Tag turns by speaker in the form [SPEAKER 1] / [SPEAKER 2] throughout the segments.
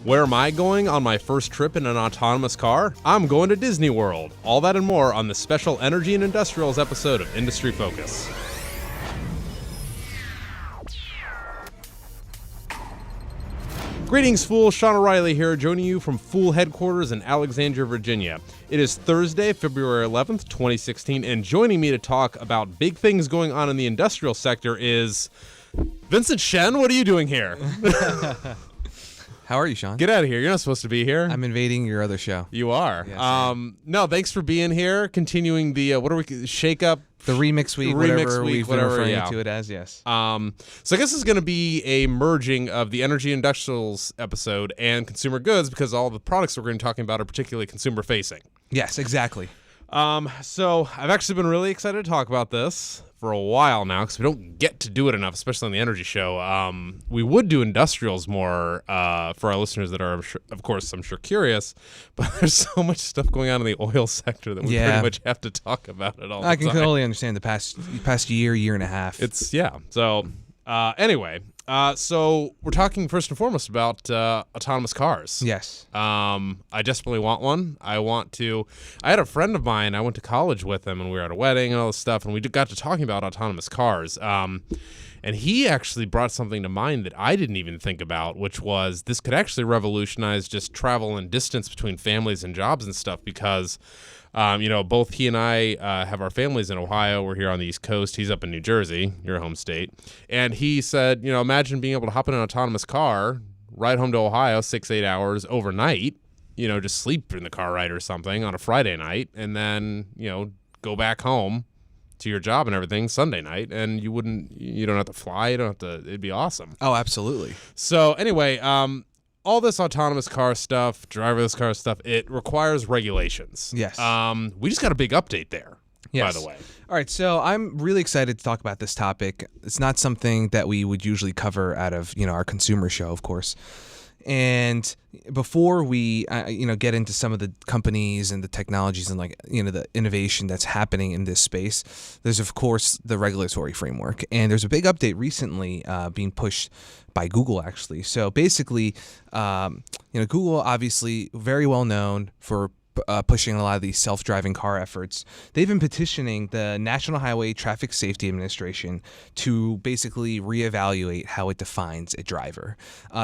[SPEAKER 1] Where am I going on my first trip in an autonomous car? I'm going to Disney World. All that and more on the special Energy and Industrials episode of Industry Focus. Greetings, fools. Sean O'Reilly here, joining you from Fool headquarters in Alexandria, Virginia. It is Thursday, February 11th, 2016, and joining me to talk about big things going on in the industrial sector is Vincent Shen. What are you doing here?
[SPEAKER 2] How are you, Sean?
[SPEAKER 1] Get out of here. You're not supposed to be here.
[SPEAKER 2] I'm invading your other show.
[SPEAKER 1] You are.
[SPEAKER 2] Yes,
[SPEAKER 1] no, thanks for being here. Continuing the, shake up?
[SPEAKER 2] The remix week, whatever we've been referring to it as, yes.
[SPEAKER 1] So I guess this is going to be a merging of the Energy Industrials episode and Consumer Goods because all the products we're going to be talking about are particularly consumer facing.
[SPEAKER 2] Yes, exactly.
[SPEAKER 1] So I've actually been really excited to talk about this for a while now because we don't get to do it enough, especially on the energy show. We would do industrials more for our listeners that are, of course, I'm sure curious, but there's so much stuff going on in the oil sector that we pretty much have to talk about it all.
[SPEAKER 2] I can totally understand the past year and a half.
[SPEAKER 1] So anyway. So we're talking first and foremost about autonomous cars.
[SPEAKER 2] Yes.
[SPEAKER 1] I desperately want one. I had a friend of mine, I went to college with him, and we were at a wedding and all this stuff, and we got to talking about autonomous cars. And he actually brought something to mind that I didn't even think about, which was this could actually revolutionize just travel and distance between families and jobs and stuff because both he and I have our families in Ohio. We're here on the East Coast. He's up in New Jersey, your home state. And he said, imagine being able to hop in an autonomous car, ride home to Ohio 6-8 hours overnight, just sleep in the car ride or something on a Friday night, and then, go back home to your job and everything Sunday night, and you don't have to fly. It'd be awesome.
[SPEAKER 2] Oh, absolutely.
[SPEAKER 1] So anyway, all this autonomous car stuff, driverless car stuff, it requires regulations.
[SPEAKER 2] Yes.
[SPEAKER 1] We just got a big update there,
[SPEAKER 2] yes.
[SPEAKER 1] By the way.
[SPEAKER 2] All right, so I'm really excited to talk about this topic. It's not something that we would usually cover out of, our consumer show, of course. And before we, get into some of the companies and the technologies and the innovation that's happening in this space, there's of course the regulatory framework. And there's a big update recently being pushed by Google, actually. So basically, Google obviously very well known for pushing a lot of these self-driving car efforts. They've been petitioning the National Highway Traffic Safety Administration to basically reevaluate how it defines a driver.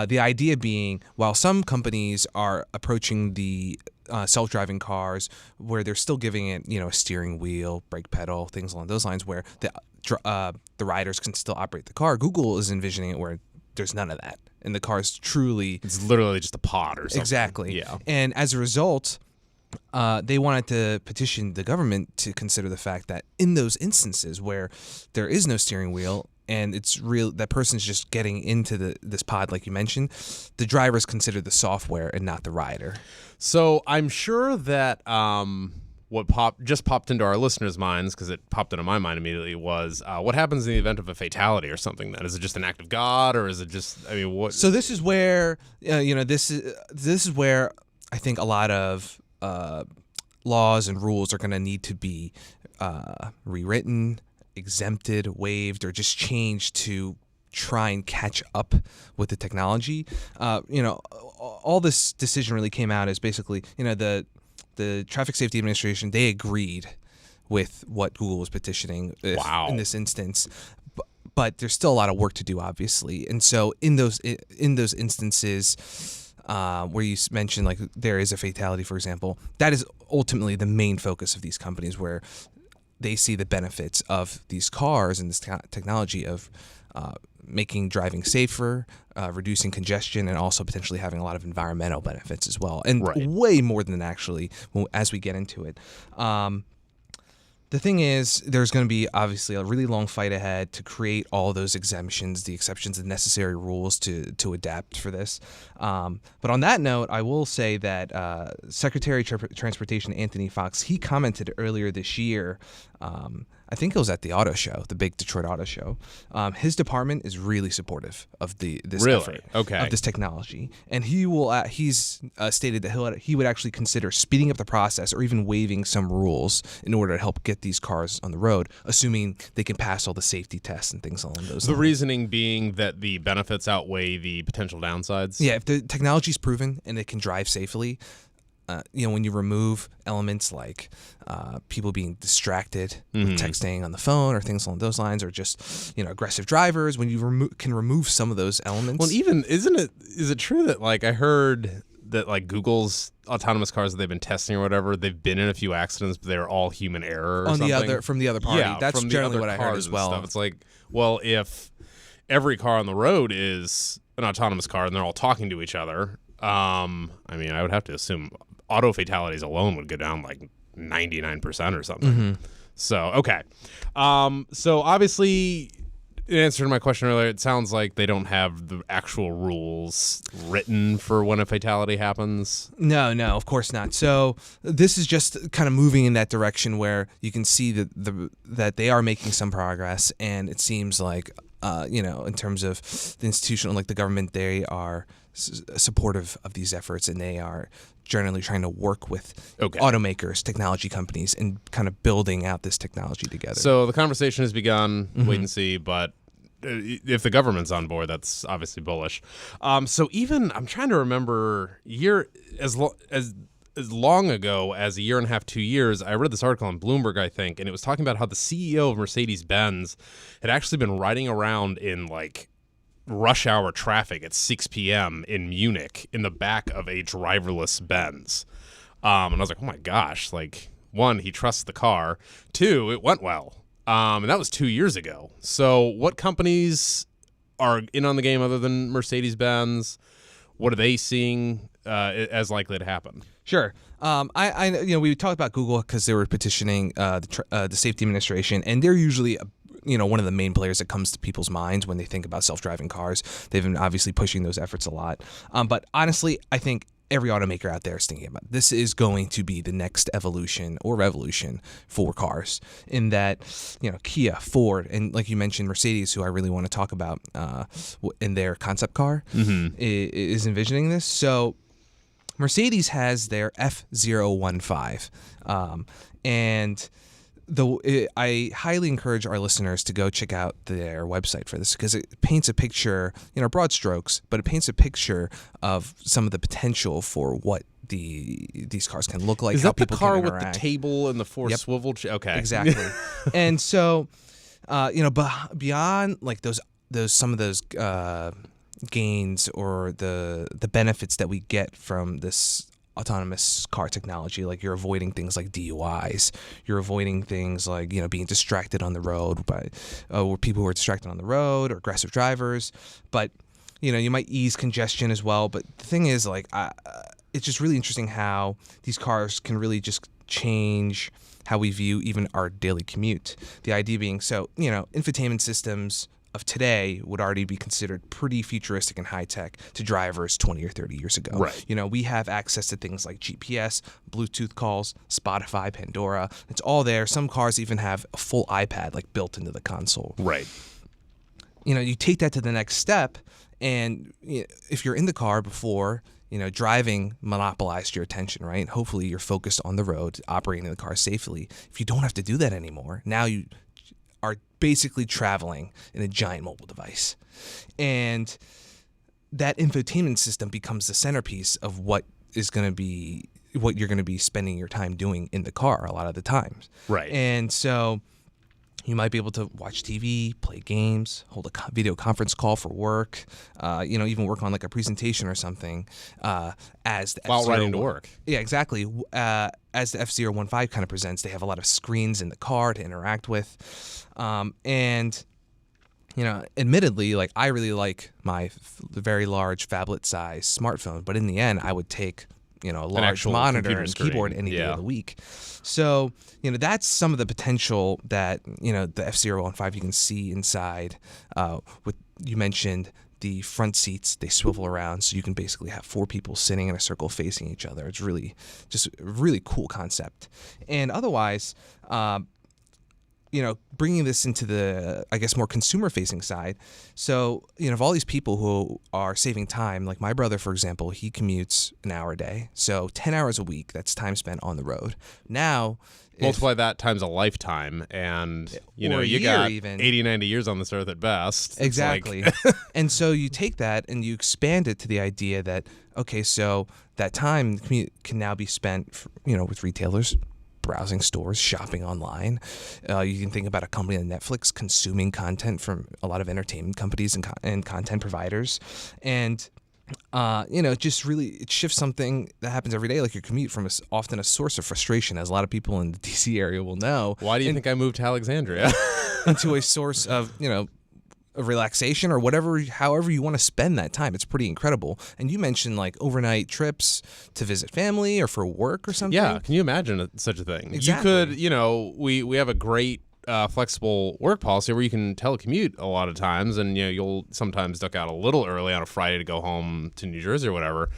[SPEAKER 2] The idea being, while some companies are approaching the self-driving cars where they're still giving it, a steering wheel, brake pedal, things along those lines, where the riders can still operate the car, Google is envisioning it where there's none of that. And the car is it's
[SPEAKER 1] literally just a pod or something.
[SPEAKER 2] Exactly.
[SPEAKER 1] Yeah.
[SPEAKER 2] And as a result, they wanted to petition the government to consider the fact that in those instances where there is no steering wheel and it's real, that person's just getting into this pod, like you mentioned, the driver is considered the software and not the rider. So
[SPEAKER 1] I'm sure that what just popped into our listeners' minds, because it popped into my mind immediately, was what happens in the event of a fatality or something? Then is it just an act of God, or is it just? What?
[SPEAKER 2] So this is where this is where I think a lot of laws and rules are going to need to be rewritten, exempted, waived, or just changed to try and catch up with the technology. All this decision really came out as basically, the Traffic Safety Administration, they agreed with what Google was petitioning in this instance. But there's still a lot of work to do, obviously. And so in those instances where you mentioned like there is a fatality, for example, that is ultimately the main focus of these companies, where they see the benefits of these cars and this technology of making driving safer, reducing congestion, and also potentially having a lot of environmental benefits as well. And way more than actually as we get into it. The thing is, there's going to be obviously a really long fight ahead to create all those exemptions, the exceptions, and necessary rules to adapt for this. But on that note, I will say that Secretary of Transportation Anthony Fox, he commented earlier this year I think it was at the auto show, the big Detroit auto show. His department is really supportive of this effort, of this technology, and he's stated that he would actually consider speeding up the process or even waiving some rules in order to help get these cars on the road, assuming they can pass all the safety tests and things along those lines.
[SPEAKER 1] The reasoning being that the benefits outweigh the potential downsides.
[SPEAKER 2] Yeah, if the technology is proven and it can drive safely. When you remove elements like people being distracted with texting on the phone or things along those lines, or just aggressive drivers, when you can remove some of those elements.
[SPEAKER 1] Well, even is it true that like I heard that like Google's autonomous cars that they've been testing or whatever, they've been in a few accidents, but they're all human error or something?
[SPEAKER 2] From the other party.
[SPEAKER 1] Yeah,
[SPEAKER 2] that's
[SPEAKER 1] from
[SPEAKER 2] generally
[SPEAKER 1] the
[SPEAKER 2] what
[SPEAKER 1] other
[SPEAKER 2] I heard
[SPEAKER 1] cars
[SPEAKER 2] as well.
[SPEAKER 1] And stuff. It's like, well, if every car on the road is an autonomous car and they're all talking to each other, I mean, I would have to assume auto fatalities alone would go down like 99% or something.
[SPEAKER 2] Mm-hmm.
[SPEAKER 1] So, okay. So obviously, in answer to my question earlier, it sounds like they don't have the actual rules written for when a fatality happens.
[SPEAKER 2] No, of course not. So this is just kind of moving in that direction where you can see that they are making some progress, and it seems like, in terms of the institutional, like the government, they are supportive of these efforts, and they are generally trying to work with automakers, technology companies, and kind of building out this technology together.
[SPEAKER 1] So the conversation has begun. Wait and see, but if the government's on board, that's obviously bullish. So even I'm trying to remember as long ago as a year and a half, 2 years, I read this article on Bloomberg, I think, and it was talking about how the CEO of Mercedes-Benz had actually been riding around in like rush hour traffic at 6 p.m. in Munich in the back of a driverless Benz. And I was like, oh my gosh, like, one, he trusts the car. Two, it went well. And that was 2 years ago. So what companies are in on the game other than Mercedes-Benz? What are they seeing as likely to happen?
[SPEAKER 2] Sure. We talked about Google because they were petitioning the Safety Administration, and they're usually one of the main players that comes to people's minds when they think about self-driving cars. They've been obviously pushing those efforts a lot. But honestly, I think every automaker out there is thinking about this is going to be the next evolution or revolution for cars, in that Kia, Ford, and like you mentioned, Mercedes, who I really want to talk about in their concept car, is envisioning this. So Mercedes has their F015, and I highly encourage our listeners to go check out their website for this, because it paints a picture, broad strokes, but it paints a picture of some of the potential for what these cars can look like.
[SPEAKER 1] Is
[SPEAKER 2] how
[SPEAKER 1] that the
[SPEAKER 2] people
[SPEAKER 1] car
[SPEAKER 2] can
[SPEAKER 1] with
[SPEAKER 2] interact.
[SPEAKER 1] the table and the four
[SPEAKER 2] Yep.
[SPEAKER 1] swivel? Okay,
[SPEAKER 2] Exactly. And so, but beyond like some of those gains or the benefits that we get from this autonomous car technology, like you're avoiding things like DUIs, you're avoiding things like being distracted on the road or people who are distracted on the road, or aggressive drivers, but you might ease congestion as well. But the thing is, like, it's just really interesting how these cars can really just change how we view even our daily commute. The idea being, so infotainment systems of today would already be considered pretty futuristic and high-tech to drivers 20 or 30 years ago.
[SPEAKER 1] Right.
[SPEAKER 2] We have access to things like GPS, Bluetooth calls, Spotify, Pandora. It's all there. Some cars even have a full iPad like built into the console.
[SPEAKER 1] Right.
[SPEAKER 2] You take that to the next step, and if you're in the car before, driving monopolized your attention, right? Hopefully you're focused on the road, operating the car safely. If you don't have to do that anymore, now you are basically traveling in a giant mobile device. And that infotainment system becomes the centerpiece of what you're going to be spending your time doing in the car a lot of the times.
[SPEAKER 1] Right.
[SPEAKER 2] And so you might be able to watch TV, play games, hold a video conference call for work, even work on like a presentation or something as the
[SPEAKER 1] While riding to work.
[SPEAKER 2] Yeah, exactly. As the F015 kind of presents, they have a lot of screens in the car to interact with. And admittedly, like, I really like my very large phablet-size smartphone, but in the end, I would take a large monitor and keyboard any day of the week. So, that's some of the potential that, the F015 you can see inside. You mentioned the front seats, they swivel around, so you can basically have four people sitting in a circle facing each other. It's really just a really cool concept. And otherwise, bringing this into the, I guess, more consumer-facing side. So, of all these people who are saving time, like my brother, for example, he commutes an hour a day. So 10 hours a week, that's time spent on the road. Now,
[SPEAKER 1] multiply that times a lifetime, and you got
[SPEAKER 2] even
[SPEAKER 1] 80, 90 years on this earth at best.
[SPEAKER 2] Exactly. And so you take that and you expand it to the idea that, okay, so that time the commute can now be spent, with retailers, browsing stores, shopping online. You can think about a company like Netflix consuming content from a lot of entertainment companies and content providers. And just really it shifts something that happens every day, like your commute, from often a source of frustration, as a lot of people in the DC area will know.
[SPEAKER 1] Why do you think I moved to Alexandria?
[SPEAKER 2] Into a source of, of relaxation or however you want to spend that time. It's pretty incredible. And you mentioned like overnight trips to visit family or for work or something.
[SPEAKER 1] Yeah, can you imagine such a thing?
[SPEAKER 2] Exactly.
[SPEAKER 1] You could, we have a great flexible work policy where you can telecommute a lot of times, and you'll sometimes duck out a little early on a Friday to go home to New Jersey or whatever.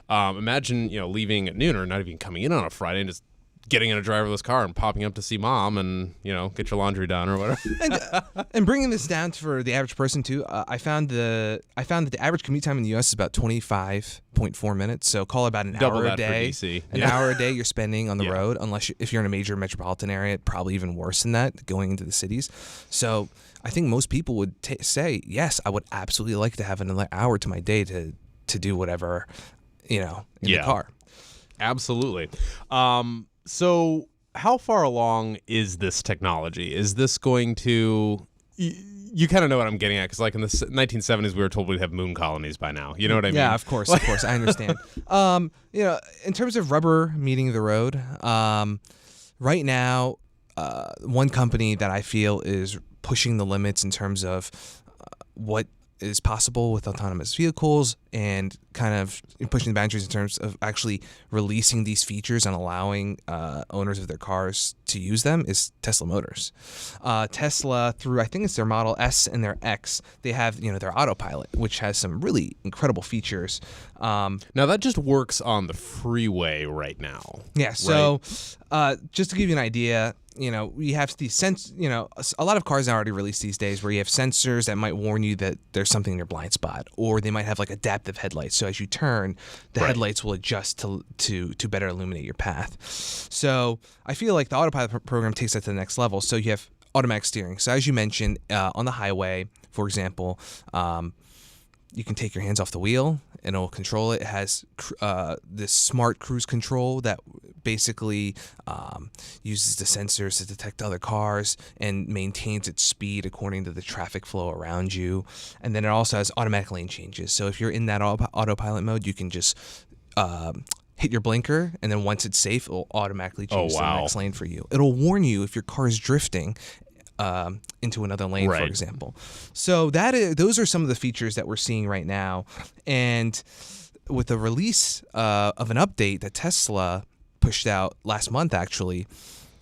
[SPEAKER 1] Imagine leaving at noon, or not even coming in on a Friday, and just getting in a driverless car and popping up to see mom and get your laundry done or whatever.
[SPEAKER 2] And bringing this down for the average person too, I found that the average commute time in the U.S. is about 25.4 minutes. So call it about an
[SPEAKER 1] Double
[SPEAKER 2] hour
[SPEAKER 1] that
[SPEAKER 2] a day.
[SPEAKER 1] for DC.
[SPEAKER 2] An hour a day you're spending on the road, unless if you're in a major metropolitan area, probably even worse than that, going into the cities. So I think most people would say, yes, I would absolutely like to have another hour to my day to do whatever, in the car.
[SPEAKER 1] Absolutely. So how far along is this technology? Is this going to... You kind of know what I'm getting at, because like in the 1970s, we were told we'd have moon colonies by now. You know what I mean?
[SPEAKER 2] Yeah, of course, I understand. In terms of rubber meeting the road, right now, one company that I feel is pushing the limits in terms of what is possible with autonomous vehicles and kind of pushing the boundaries in terms of actually releasing these features and allowing owners of their cars to use them is Tesla Motors. Tesla, through I think it's their Model S and their X, they have their autopilot, which has some really incredible features.
[SPEAKER 1] Now that just works on the freeway right now.
[SPEAKER 2] Yeah. So just to give you an idea, we have these a lot of cars now already released these days where you have sensors that might warn you that there's something in your blind spot, or they might have like adaptive headlights. So as you turn, the headlights will adjust to better illuminate your path. So I feel like the autopilot program takes that to the next level. So you have automatic steering. So as you mentioned, on the highway, for example, you can take your hands off the wheel and it'll control it. It has this smart cruise control that basically uses the sensors to detect other cars and maintains its speed according to the traffic flow around you. And then it also has automatic lane changes. So if you're in that autopilot mode, you can just hit your blinker, and then once it's safe, it'll automatically change to the next lane for you. It'll warn you if your car is drifting into another lane, for example. So those are some of the features that we're seeing right now. And with the release of an update that Tesla pushed out last month, actually,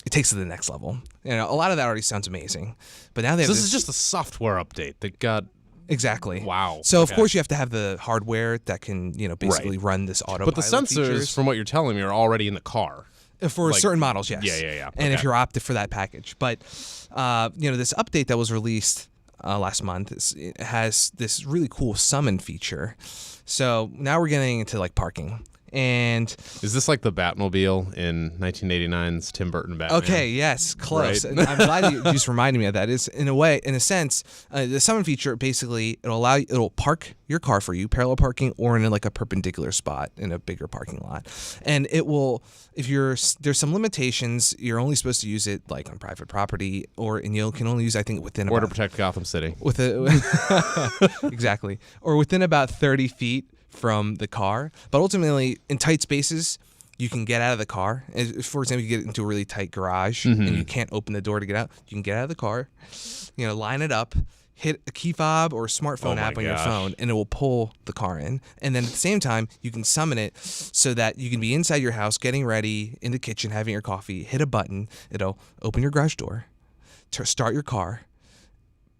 [SPEAKER 2] it takes it to the next level. A lot of that already sounds amazing, but now they have
[SPEAKER 1] this is just a software update that got...
[SPEAKER 2] Exactly.
[SPEAKER 1] Wow.
[SPEAKER 2] So of course you have to have the hardware that can, basically run this autopilot.
[SPEAKER 1] But the sensors,
[SPEAKER 2] features.
[SPEAKER 1] from what you're telling me, are already in the car.
[SPEAKER 2] For certain models, yes.
[SPEAKER 1] Yeah.
[SPEAKER 2] And if you're opted for that package. But, this update that was released last month it has this really cool summon feature. So now we're getting into like parking. And
[SPEAKER 1] is this like the Batmobile in 1989's Tim Burton Batman?
[SPEAKER 2] Okay, yes, close.
[SPEAKER 1] Right.
[SPEAKER 2] I'm glad you just reminded me of that. It's in a sense, the summon feature basically it'll park your car for you, parallel parking, or in like a perpendicular spot in a bigger parking lot. And it will, there's some limitations. You're only supposed to use it like on private property, and you can only use I think within
[SPEAKER 1] or to protect Gotham City.
[SPEAKER 2] Exactly, or within about 30 feet from the car. But ultimately, in tight spaces, you can get out of the car. For example, you get into a really tight garage and you can't open the door to get out. You can get out of the car, line it up, hit a key fob or a smartphone app on your phone, and it will pull the car in. And then at the same time, you can summon it so that you can be inside your house, getting ready, in the kitchen, having your coffee, hit a button, it'll open your garage door, start your car,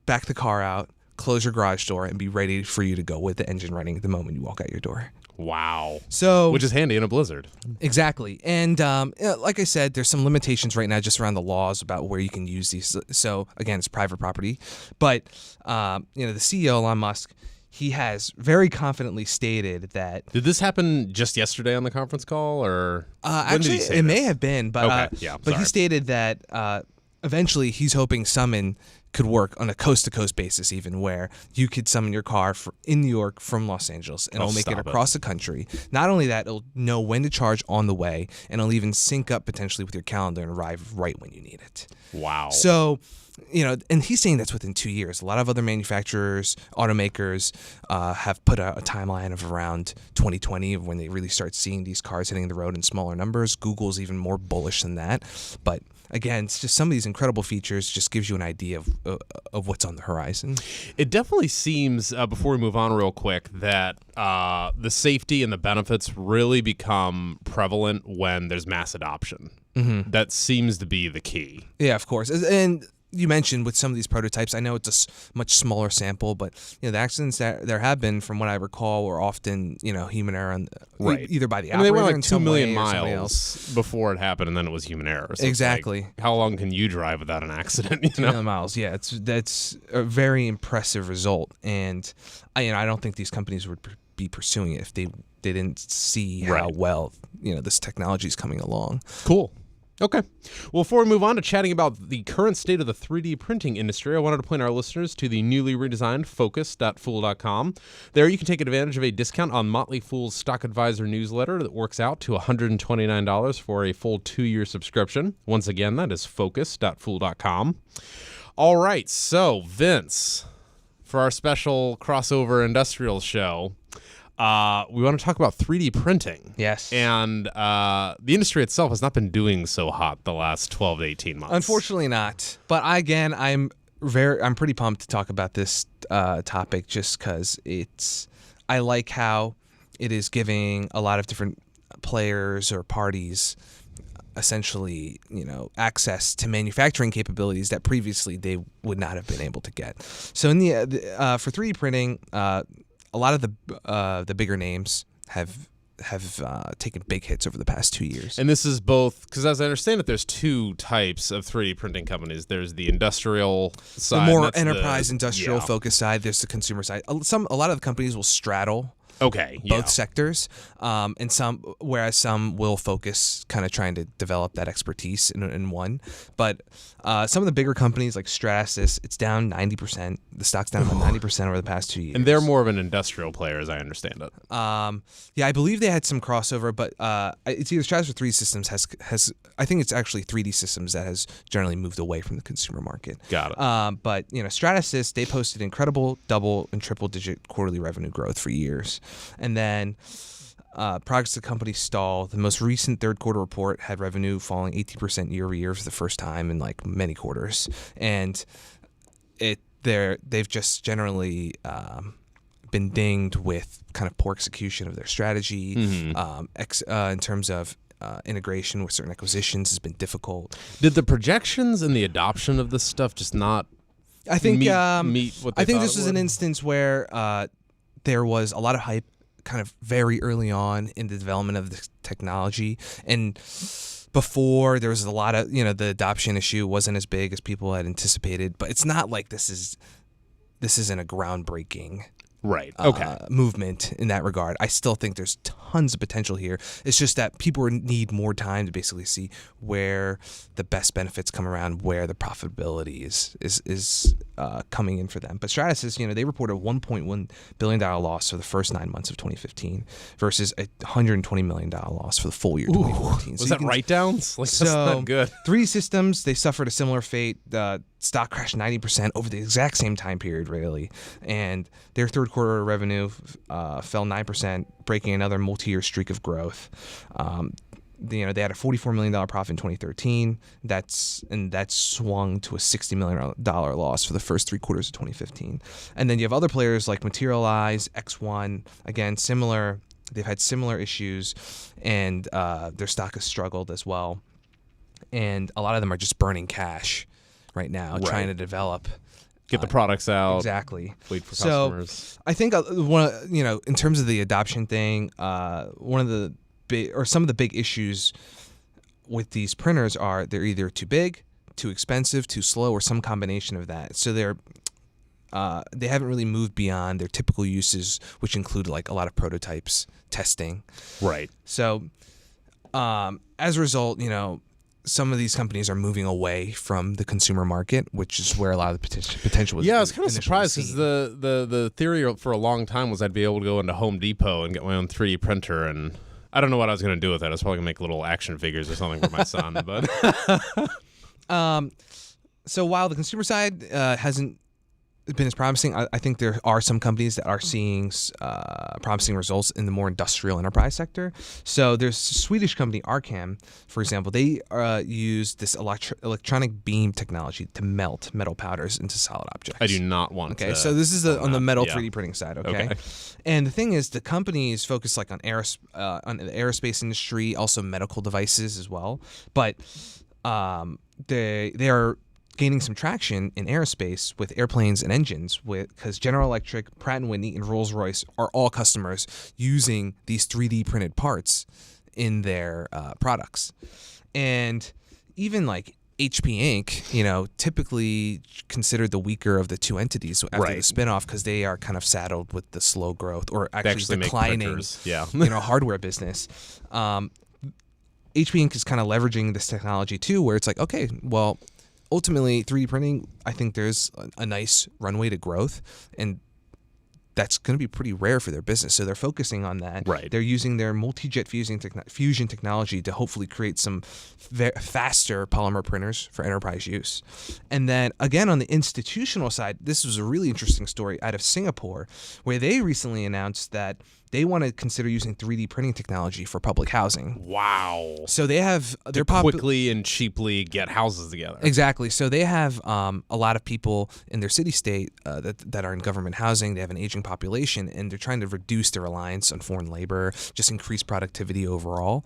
[SPEAKER 2] back the car out, close your garage door, and be ready for you to go with the engine running the moment you walk out your door.
[SPEAKER 1] Wow.
[SPEAKER 2] So,
[SPEAKER 1] which is handy in a blizzard.
[SPEAKER 2] exactly. And like I said, there's some limitations right now just around the laws about where you can use these. So again, it's private property. But the CEO, Elon Musk, he has very confidently stated that.
[SPEAKER 1] Did this happen just yesterday on the conference call, or when
[SPEAKER 2] actually,
[SPEAKER 1] did he say
[SPEAKER 2] it
[SPEAKER 1] this?
[SPEAKER 2] may have been, but
[SPEAKER 1] Okay, yeah,
[SPEAKER 2] but he
[SPEAKER 1] sorry.
[SPEAKER 2] stated that eventually he's hoping Summon could work on a coast-to-coast basis, even where you could summon your car in New York from Los Angeles, and it'll make it
[SPEAKER 1] stop it.
[SPEAKER 2] across the country. Not only that, it'll know when to charge on the way, and it'll even sync up potentially with your calendar and arrive right when you need it.
[SPEAKER 1] Wow.
[SPEAKER 2] So, and he's saying that's within 2 years. A lot of other manufacturers, automakers, have put a timeline of around 2020 of when they really start seeing these cars hitting the road in smaller numbers. Google's even more bullish than that. But again, it's just some of these incredible features just gives you an idea of what's on the horizon.
[SPEAKER 1] It definitely seems, before we move on real quick, that the safety and the benefits really become prevalent when there's mass adoption. Mm-hmm. That seems to be the key.
[SPEAKER 2] Yeah, of course. And you mentioned with some of these prototypes, I know it's a much smaller sample, but the accidents that there have been, from what I recall, were often human error,
[SPEAKER 1] Right.
[SPEAKER 2] either by the
[SPEAKER 1] I mean, they
[SPEAKER 2] operator
[SPEAKER 1] went
[SPEAKER 2] in
[SPEAKER 1] like 2
[SPEAKER 2] some
[SPEAKER 1] million
[SPEAKER 2] way or somebody else.
[SPEAKER 1] miles before it happened, and then it was human error. So it's
[SPEAKER 2] Exactly.
[SPEAKER 1] like, how long can you drive without an accident?
[SPEAKER 2] 2 million miles, yeah, that's a very impressive result, and I don't think these companies would be pursuing it if they didn't see how
[SPEAKER 1] Right.
[SPEAKER 2] well this technology is coming along.
[SPEAKER 1] Cool. Okay. Well, before we move on to chatting about the current state of the 3D printing industry, I wanted to point our listeners to the newly redesigned focus.fool.com. There you can take advantage of a discount on Motley Fool's Stock Advisor newsletter that works out to $129 for a full 2-year subscription. Once again, that is focus.fool.com. All right. So, Vince, for our special crossover industrial show, we want to talk about 3D printing.
[SPEAKER 2] Yes.
[SPEAKER 1] And the industry itself has not been doing so hot the last 12 to 18 months.
[SPEAKER 2] Unfortunately not. But I'm pretty pumped to talk about this topic just because I like how it is giving a lot of different players or parties essentially, access to manufacturing capabilities that previously they would not have been able to get. So for 3D printing, a lot of the bigger names have taken big hits over the past 2 years.
[SPEAKER 1] And this is both, because as I understand it, there's two types of 3D printing companies. There's the industrial side.
[SPEAKER 2] The more
[SPEAKER 1] and that's
[SPEAKER 2] enterprise industrial
[SPEAKER 1] yeah.
[SPEAKER 2] focused side, there's the consumer side. A lot of the companies will straddle
[SPEAKER 1] Okay.
[SPEAKER 2] both sectors, and whereas some will focus kind of trying to develop that expertise in one. But some of the bigger companies like Stratasys, it's down 90%. The stock's down about 90% over the past 2 years.
[SPEAKER 1] And they're more of an industrial player, as I understand it.
[SPEAKER 2] Yeah, I believe they had some crossover, but it's either Stratasys or 3D Systems has. I think it's actually 3D Systems that has generally moved away from the consumer market.
[SPEAKER 1] Got it.
[SPEAKER 2] But Stratasys, they posted incredible double and triple digit quarterly revenue growth for years. And then progress of the company stall. The most recent third quarter report had revenue falling 18% year over year for the first time in like many quarters. And they've just generally been dinged with kind of poor execution of their strategy. In terms of integration with certain acquisitions has been difficult.
[SPEAKER 1] Did the projections and the adoption of this stuff just not
[SPEAKER 2] I think
[SPEAKER 1] meet what they
[SPEAKER 2] I think
[SPEAKER 1] thought
[SPEAKER 2] this
[SPEAKER 1] it
[SPEAKER 2] was
[SPEAKER 1] would?
[SPEAKER 2] an instance where there was a lot of hype kind of very early on in the development of this technology, and before there was a lot of the adoption issue wasn't as big as people had anticipated, but it's not like this isn't a groundbreaking
[SPEAKER 1] Right. Okay.
[SPEAKER 2] movement in that regard. I still think there's tons of potential here. It's just that people need more time to basically see where the best benefits come around, where the profitability is coming in for them. But Stratasys, they reported a $1.1 billion loss for the first 9 months of 2015 versus a $120 million loss for the full year 2014.
[SPEAKER 1] Was that write-downs? Like, that's not good.
[SPEAKER 2] 3D Systems, they suffered a similar fate. Stock crashed 90% over the exact same time period, really. And their third quarter revenue fell 9%, breaking another multi-year streak of growth. They had a $44 million profit in 2013. That swung to a $60 million loss for the first 3 quarters of 2015. And then you have other players like Materialize, X1, again, similar. They've had similar issues, and their stock has struggled as well. And a lot of them are just burning cash right now, trying to develop
[SPEAKER 1] Get the products out.
[SPEAKER 2] Exactly.
[SPEAKER 1] Wait for
[SPEAKER 2] So
[SPEAKER 1] customers.
[SPEAKER 2] I think in terms of the adoption thing, one of the some of the big issues with these printers are they're either too big, too expensive, too slow, or some combination of that. So they haven't really moved beyond their typical uses, which include like a lot of prototypes, testing.
[SPEAKER 1] Right.
[SPEAKER 2] So as a result, some of these companies are moving away from the consumer market, which is where a lot of the potential was.
[SPEAKER 1] Yeah, I was kind of surprised because
[SPEAKER 2] seen.
[SPEAKER 1] the theory for a long time was I'd be able to go into Home Depot and get my own 3D printer, and I don't know what I was going to do with it. I was probably going to make little action figures or something for my son. But
[SPEAKER 2] so while the consumer side hasn't been as promising, I think there are some companies that are seeing promising results in the more industrial enterprise sector. So there's a Swedish company, Arcam, for example. They use this electronic beam technology to melt metal powders into solid objects.
[SPEAKER 1] I do not want to.
[SPEAKER 2] Okay, so this is on the metal
[SPEAKER 1] yeah.
[SPEAKER 2] 3D printing side, okay? And the thing is, the company is focused like on the aerospace industry, also medical devices as well. But they are gaining some traction in aerospace with airplanes and engines, because General Electric, Pratt & Whitney, and Rolls-Royce are all customers using these 3D printed parts in their products. And even like HP Inc., typically considered the weaker of the two entities after the spinoff, because they are kind of saddled with the slow growth or actually declining hardware business. HP Inc. is kind of leveraging this technology too, where it's like, okay, well, ultimately, 3D printing, I think there's a nice runway to growth, and that's going to be pretty rare for their business. So they're focusing on that.
[SPEAKER 1] Right.
[SPEAKER 2] They're using their multi-jet fusion technology to hopefully create some faster polymer printers for enterprise use. And then, again, on the institutional side, this was a really interesting story out of Singapore, where they recently announced that they want to consider using 3D printing technology for public housing.
[SPEAKER 1] Wow.
[SPEAKER 2] So they have
[SPEAKER 1] to quickly and cheaply get houses together.
[SPEAKER 2] Exactly. So they have a lot of people in their city-state that are in government housing. They have an aging population, and they're trying to reduce their reliance on foreign labor, just increase productivity overall.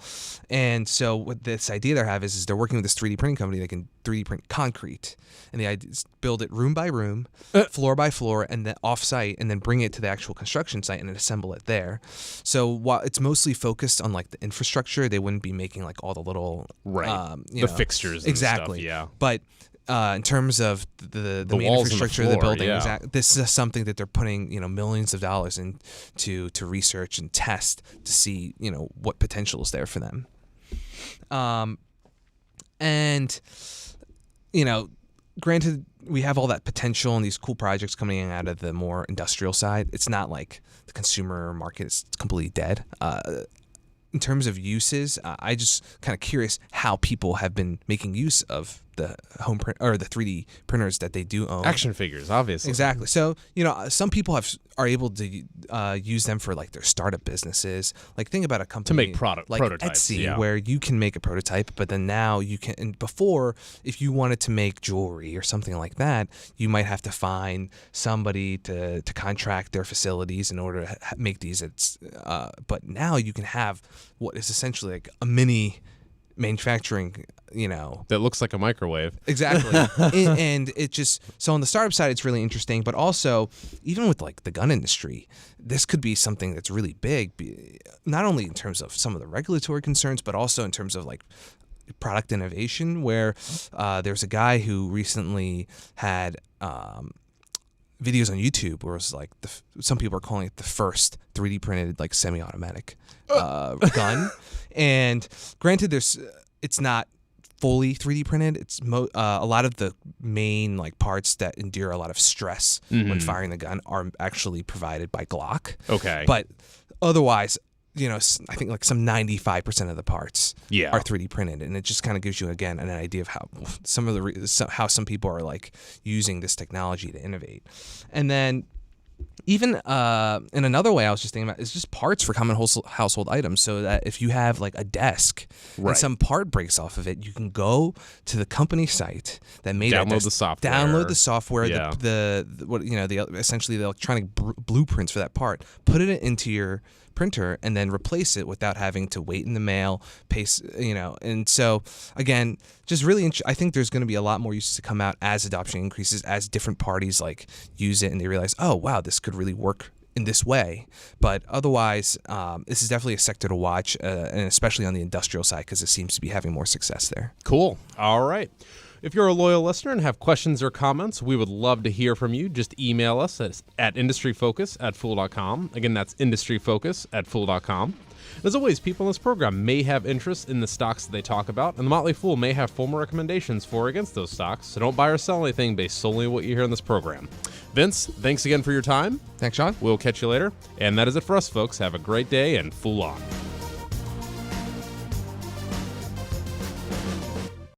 [SPEAKER 2] And so what this idea they have is they're working with this 3D printing company that can 3D print concrete. And the idea is build it room by room, floor by floor, and then off-site, and then bring it to the actual construction site and assemble it there. So while it's mostly focused on like the infrastructure, they wouldn't be making like all the little
[SPEAKER 1] the fixtures and stuff, yeah.
[SPEAKER 2] But in terms of the main
[SPEAKER 1] walls
[SPEAKER 2] infrastructure
[SPEAKER 1] and the
[SPEAKER 2] of the
[SPEAKER 1] floor,
[SPEAKER 2] building, this is something that they're putting millions of dollars into to research and test to see what potential is there for them. And granted, we have all that potential and these cool projects coming in out of the more industrial side. It's not like the consumer market is completely dead. In terms of uses, I just kind of curious how people have been making use of the home print or the 3D printers that they do own.
[SPEAKER 1] Action figures, obviously.
[SPEAKER 2] Exactly. So some people are able to use them for like their startup businesses. Like think about a company
[SPEAKER 1] to make like
[SPEAKER 2] prototypes,
[SPEAKER 1] Etsy,
[SPEAKER 2] where you can make a prototype, but then now you can. And before, if you wanted to make jewelry or something like that, you might have to find somebody to contract their facilities in order to make these. But now you can have what is essentially like a mini manufacturing,
[SPEAKER 1] that looks like a microwave.
[SPEAKER 2] Exactly. And it just, so on the startup side, it's really interesting, but also even with like the gun industry, this could be something that's really big, not only in terms of some of the regulatory concerns, but also in terms of like product innovation, where there's a guy who recently had videos on YouTube where it's like some people are calling it the first 3D printed like semi-automatic gun. And granted, it's not fully 3D printed. It's a lot of the main like parts that endure a lot of stress when firing the gun are actually provided by Glock.
[SPEAKER 1] Okay.
[SPEAKER 2] But otherwise, I think like some 95% of the parts are 3D printed, and it just kind of gives you again an idea of how how some people are like using this technology to innovate. And then even in another way I was just thinking about is just parts for common household items, so that if you have like a desk and some part breaks off of it, you can go to the company site that made it.
[SPEAKER 1] Download the software.
[SPEAKER 2] the essentially the electronic blueprints for that part, put it into your printer and then replace it without having to wait in the mail, and so again, just really, I think there's going to be a lot more uses to come out as adoption increases, as different parties like use it and they realize, oh wow, this could really work in this way. But otherwise, this is definitely a sector to watch, and especially on the industrial side, because it seems to be having more success there.
[SPEAKER 1] Cool. All right. If you're a loyal listener and have questions or comments, we would love to hear from you. Just email us at industryfocus@fool.com. Again, that's industryfocus@fool.com. As always, people in this program may have interest in the stocks that they talk about, and the Motley Fool may have formal recommendations for or against those stocks, so don't buy or sell anything based solely on what you hear in this program. Vince, thanks again for your time.
[SPEAKER 2] Thanks, Sean.
[SPEAKER 1] We'll catch you later. And that is it for us, folks. Have a great day and Fool on.